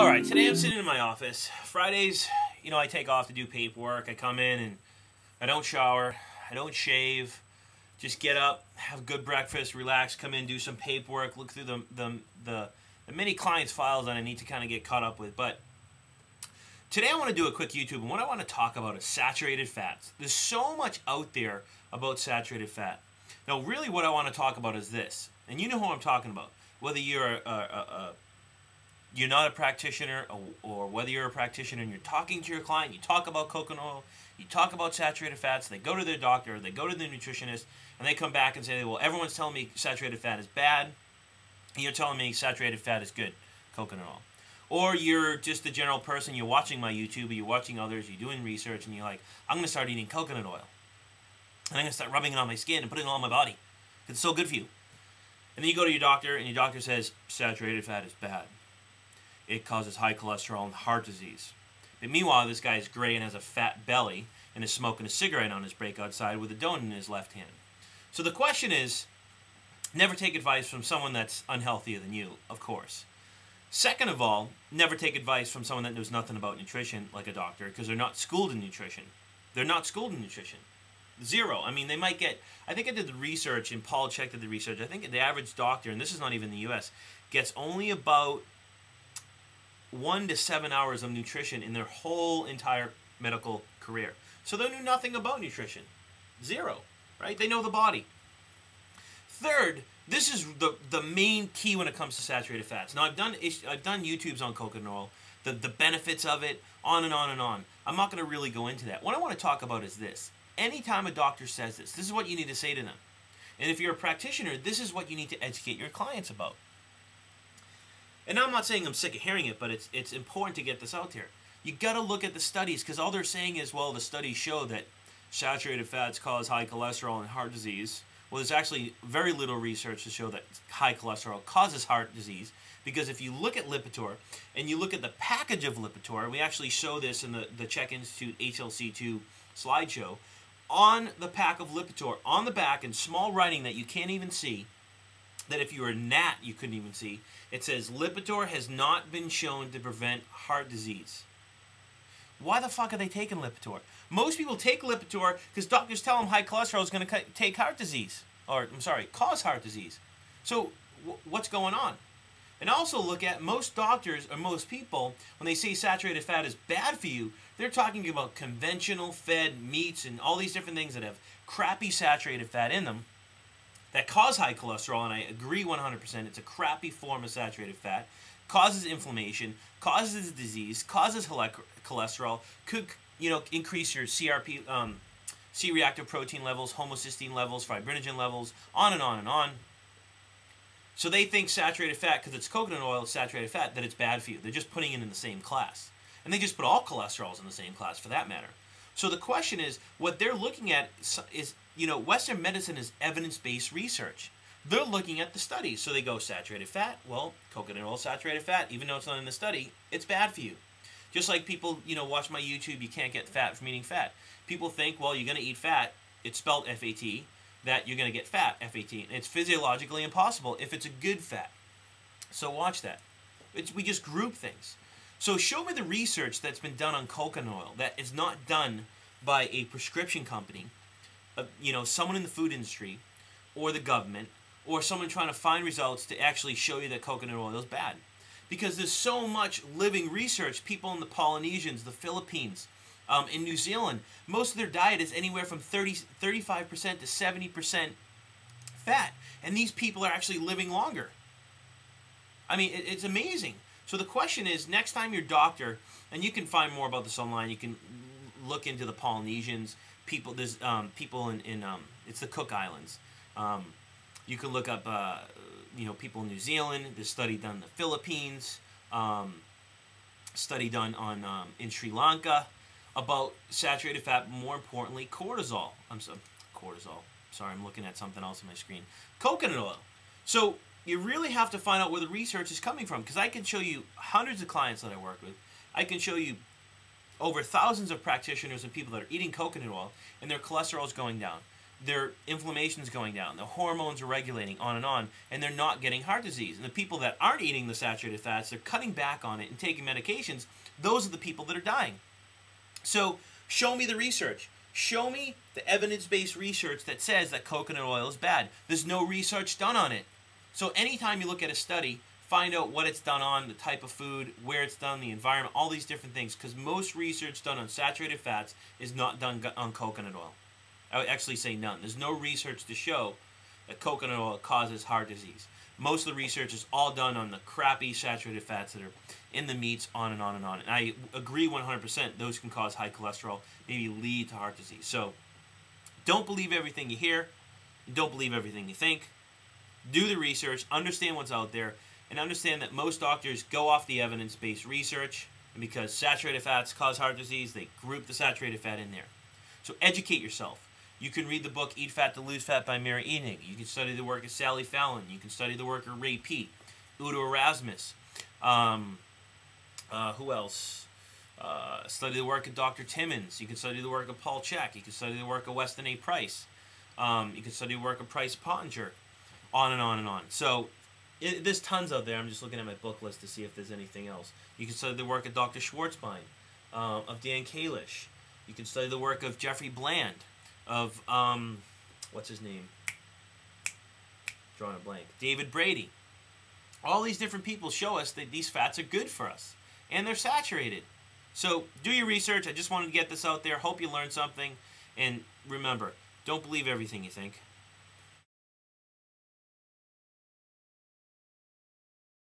All right, today I'm sitting in my office. Fridays, I take off to do paperwork. I come in and I don't shower, I don't shave, just get up, have a good breakfast, relax, come in, do some paperwork, look through the many clients' files that I need to kind of get caught up with. But today I want to do a quick YouTube, and what I want to talk about is saturated fats. There's so much out there about saturated fat. Now, really what I want to talk about is this, and you know who I'm talking about. Whether you're you're not a practitioner, or whether you're a practitioner and you're talking to your client, you talk about coconut oil, you talk about saturated fats, they go to their doctor, they go to their nutritionist, and they come back and say, well, everyone's telling me saturated fat is bad, and you're telling me saturated fat is good, coconut oil. Or you're just a general person, you're watching my YouTube, or you're watching others, you're doing research, and you're like, I'm going to start eating coconut oil. And I'm going to start rubbing it on my skin and putting it on my body. It's so good for you. And then you go to your doctor, and your doctor says, saturated fat is bad. It causes high cholesterol and heart disease. But meanwhile, this guy is gray and has a fat belly and is smoking a cigarette on his break outside with a donut in his left hand. So the question is, never take advice from someone that's unhealthier than you, of course. Second of all, never take advice from someone that knows nothing about nutrition, like a doctor, because they're not schooled in nutrition. They're not schooled in nutrition. Zero. I mean, they might get, I think I did the research, and Paul checked the research, I think the average doctor, and this is not even the U.S., gets only about 1 to 7 hours of nutrition in their whole entire medical career. So they knew nothing about nutrition. Zero. Right? They know the body. Third, this is the main key when it comes to saturated fats. Now, I've done YouTubes on coconut oil, the benefits of it, on and on and on. I'm not going to really go into that. What I want to talk about is this. Anytime a doctor says this is what you need to say to them. And if you're a practitioner, this is what you need to educate your clients about. And I'm not saying I'm sick of hearing it, but it's important to get this out there. You got to look at the studies, because all they're saying is, well, the studies show that saturated fats cause high cholesterol and heart disease. Well, there's actually very little research to show that high cholesterol causes heart disease, because if you look at Lipitor and you look at the package of Lipitor, and we actually show this in the Czech Institute HLC2 slideshow, on the pack of Lipitor, on the back in small writing that you can't even see, that if you were a gnat you couldn't even see, it says Lipitor has not been shown to prevent heart disease. Why the fuck are they taking Lipitor? Most people take Lipitor because doctors tell them high cholesterol is going to take heart disease, or I'm sorry, cause heart disease. So what's going on? And also look at most doctors, or most people, when they say saturated fat is bad for you, they're talking about conventional fed meats and all these different things that have crappy saturated fat in them that cause high cholesterol, and I agree 100%, it's a crappy form of saturated fat, causes inflammation, causes disease, causes cholesterol, could increase your CRP, C-reactive protein levels, homocysteine levels, fibrinogen levels, on and on and on. So they think saturated fat, because it's coconut oil, saturated fat, that it's bad for you. They're just putting it in the same class. And they just put all cholesterols in the same class, for that matter. So the question is, what they're looking at is, Western medicine is evidence-based research. They're looking at the studies. So they go, saturated fat, well, coconut oil, saturated fat, even though it's not in the study, it's bad for you. Just like people, watch my YouTube, you can't get fat from eating fat. People think, well, you're going to eat fat, it's spelled F-A-T, that you're going to get fat, F-A-T. And it's physiologically impossible if it's a good fat. So watch that. We just group things. So show me the research that's been done on coconut oil that is not done by a prescription company, someone in the food industry, or the government, or someone trying to find results to actually show you that coconut oil is bad. Because there's so much living research. People in the Polynesians, the Philippines, in New Zealand, most of their diet is anywhere from 35% to 70% fat. And these people are actually living longer. I mean, it's amazing. So the question is, next time your doctor, and you can find more about this online, you can look into the Polynesians, people, there's people in it's the Cook Islands. You can look up, people in New Zealand, there's study done in the Philippines, study done on in Sri Lanka about saturated fat, more importantly, cortisol. Cortisol. Sorry, I'm looking at something else on my screen. Coconut oil. So you really have to find out where the research is coming from, because I can show you hundreds of clients that I work with. I can show you over thousands of practitioners and people that are eating coconut oil and their cholesterol is going down. their inflammation's going down, their hormones are regulating, on, and they're not getting heart disease. And the people that aren't eating the saturated fats, they're cutting back on it and taking medications, those are the people that are dying. So show me the research. Show me the evidence-based research that says that coconut oil is bad. There's no research done on it. So anytime you look at a study, find out what it's done on, the type of food, where it's done, the environment, all these different things, because most research done on saturated fats is not done on coconut oil. I would actually say none. There's no research to show that coconut oil causes heart disease. Most of the research is all done on the crappy saturated fats that are in the meats, on and on and on. And I agree 100%, those can cause high cholesterol, maybe lead to heart disease. So don't believe everything you hear. Don't believe everything you think. Do the research, understand what's out there, and understand that most doctors go off the evidence-based research, and because saturated fats cause heart disease, they group the saturated fat in there. So educate yourself. You can read the book Eat Fat to Lose Fat by Mary Enig. You can study the work of Sally Fallon. You can study the work of Ray Peat, Udo Erasmus. Who else? Study the work of Dr. Timmons. You can study the work of Paul Chek. You can study the work of Weston A. Price. You can study the work of Price Pottinger. On and on and on. So there's tons out there. I'm just looking at my book list to see if there's anything else. You can study the work of Dr. Schwartzbein, of Dan Kalish. You can study the work of Jeffrey Bland, of, what's his name? Drawing a blank. David Brady. All these different people show us that these fats are good for us. And they're saturated. So do your research. I just wanted to get this out there. Hope you learned something. And remember, don't believe everything you think.